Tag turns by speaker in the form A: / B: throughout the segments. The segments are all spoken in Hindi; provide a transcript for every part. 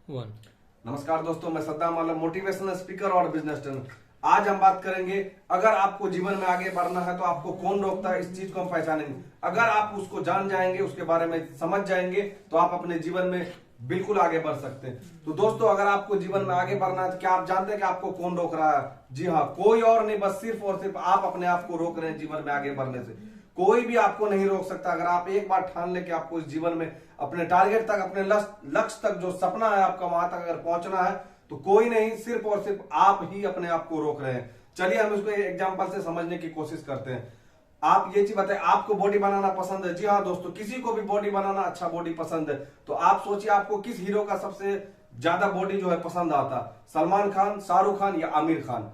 A: वन।
B: नमस्कार दोस्तों, मैं सद्दाम आलम, मोटिवेशनल स्पीकर और बिजनेस ट्रेनर। आज हम बात करेंगे, अगर आपको जीवन में आगे बढ़ना है तो आपको कौन रोकता है, इस चीज को हम पहचानेंगे। अगर आप उसको जान जाएंगे, उसके बारे में समझ जाएंगे, तो आप अपने जीवन में बिल्कुल आगे बढ़ सकते हैं। तो दोस्तों, अगर आपको जीवन में आगे बढ़ना है तो क्या आप जानते हैं कि आपको कौन रोक रहा है? जी हाँ, कोई और नहीं, बस सिर्फ और सिर्फ आप अपने आप को रोक रहे हैं जीवन में आगे बढ़ने से। कोई भी आपको नहीं रोक सकता। अगर आप एक बार ठान ले कि आपको इस जीवन में अपने टारगेट तक, अपने लक्ष्य तक, जो सपना है आपका, वहां तक अगर पहुंचना है, तो कोई नहीं, सिर्फ और सिर्फ आप ही अपने आप को रोक रहे हैं। चलिए हम इसको एग्जांपल से समझने की कोशिश करते हैं। आप ये चीज बताएं, आपको बॉडी बनाना पसंद है? जी हाँ दोस्तों, किसी को भी बॉडी बनाना, अच्छा बॉडी पसंद है। तो आप सोचिए, आपको किस हीरो का सबसे ज्यादा बॉडी जो है पसंद आता? सलमान खान, शाहरुख खान या आमिर खान?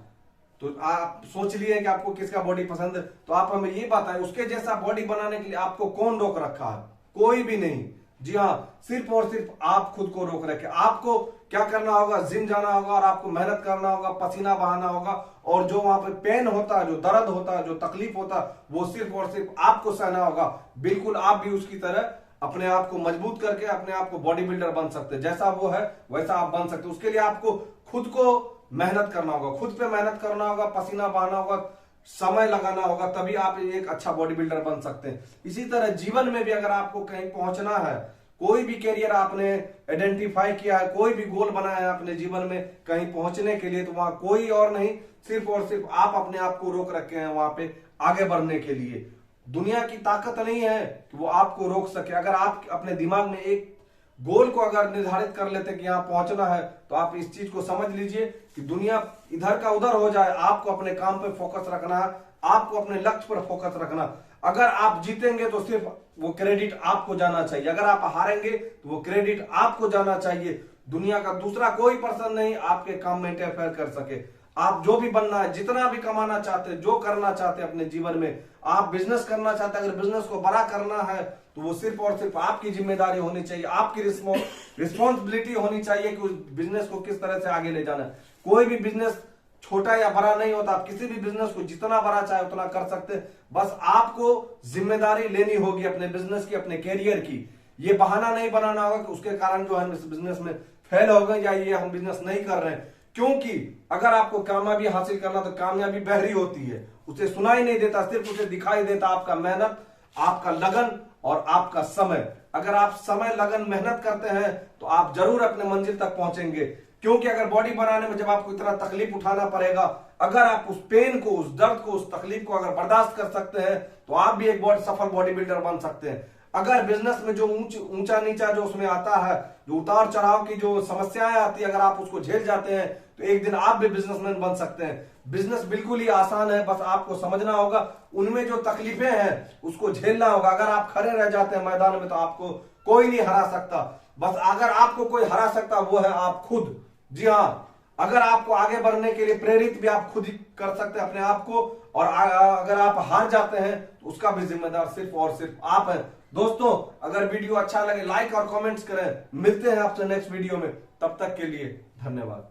B: तो आप सोच लिए कि आपको किसका बॉडी पसंद है। तो आप हमें ये बताएं, उसके जैसा बॉडी बनाने के लिए आपको कौन रोक रखा है? कोई भी नहीं। जी हाँ, सिर्फ और सिर्फ आप खुद को रोक रखे। आपको क्या करना होगा? जिम जाना होगा और आपको मेहनत करना होगा, पसीना बहाना होगा, और जो वहां पे पेन होता है, जो दर्द होता है, जो तकलीफ होता है, वो सिर्फ और सिर्फ आपको सहना होगा। बिल्कुल आप भी उसकी तरह अपने आप को मजबूत करके अपने आप को बॉडी बिल्डर बन सकते हैं। जैसा वो है वैसा आप बन सकते हैं। उसके लिए आपको खुद को मेहनत करना होगा, खुद पे मेहनत करना होगा, पसीना बहाना होगा, समय लगाना होगा, तभी आप एक अच्छा बॉडी बिल्डर बन सकते हैं। इसी तरह जीवन में भी अगर आपको कहीं पहुंचना है, कोई भी कैरियर आपने आइडेंटिफाई किया है, कोई भी गोल बनाया है अपने जीवन में कहीं पहुंचने के लिए, तो वहां कोई और नहीं, सिर्फ और सिर्फ आप अपने आप को रोक रखे हैं वहां पे आगे बढ़ने के लिए। दुनिया की ताकत नहीं है कि वो आपको रोक सके। अगर आप अपने दिमाग में एक गोल को अगर निर्धारित कर लेते कि यहां पहुंचना है, तो आप इस चीज को समझ लीजिए कि दुनिया इधर का उधर हो जाए, आपको अपने काम पे फोकस रखना है, आपको अपने लक्ष्य पर फोकस रखना। अगर आप जीतेंगे तो सिर्फ वो क्रेडिट आपको जाना चाहिए, अगर आप हारेंगे तो वो क्रेडिट आपको जाना चाहिए। दुनिया का दूसरा कोई पर्सन नहीं आपके काम में इंटरफेयर कर सके। आप जो भी बनना है, जितना भी कमाना चाहते हैं, जो करना चाहते हैं अपने जीवन में, आप बिजनेस करना चाहते हैं, अगर बिजनेस को बड़ा करना है, तो वो सिर्फ और सिर्फ आपकी जिम्मेदारी होनी चाहिए, आपकी रिस्पॉन्सिबिलिटी होनी चाहिए कि उस बिजनेस को किस तरह से आगे ले जाना है। कोई भी बिजनेस छोटा या बड़ा नहीं होता। आप किसी भी बिजनेस को जितना बड़ा चाहे उतना कर सकते हैं। बस आपको जिम्मेदारी लेनी होगी अपने बिजनेस की, अपने कैरियर की। ये बहाना नहीं बनाना होगा कि उसके कारण जो हम इस बिजनेस में फेल हो गए या ये हम बिजनेस नहीं कर रहे हैं। क्योंकि अगर आपको कामयाबी हासिल करना, तो कामयाबी बहरी होती है, उसे सुनाई नहीं देता, सिर्फ उसे दिखाई देता आपका मेहनत, आपका लगन और आपका समय। अगर आप समय, लगन, मेहनत करते हैं तो आप जरूर अपने मंजिल तक पहुंचेंगे। क्योंकि अगर बॉडी बनाने में जब आपको इतना तकलीफ उठाना पड़ेगा, अगर आप उस पेन को, उस दर्द को, उस तकलीफ को अगर बर्दाश्त कर सकते हैं, तो आप भी एक सफल बॉडी बिल्डर बन सकते हैं। अगर बिजनेस में जो ऊंचा नीचा जो उसमें आता है, जो उतार चढ़ाव की जो समस्याएं आती है, अगर आप उसको झेल जाते हैं, तो एक दिन आप भी बिजनेसमैन बन सकते हैं। बिजनेस बिल्कुल ही आसान है, बस आपको समझना होगा, उनमें जो तकलीफें हैं उसको झेलना होगा। अगर आप खड़े रह जाते हैं मैदान में, तो आपको कोई नहीं हरा सकता। बस अगर आपको कोई हरा सकता, वो है आप खुद। जी हाँ, अगर आपको आगे बढ़ने के लिए प्रेरित भी आप खुद ही कर सकते हैं अपने आप को, और अगर आप हार जाते हैं तो उसका भी जिम्मेदार सिर्फ और सिर्फ आप हैं। दोस्तों, अगर वीडियो अच्छा लगे लाइक और कमेंट्स करें। मिलते हैं आपसे नेक्स्ट वीडियो में, तब तक के लिए धन्यवाद।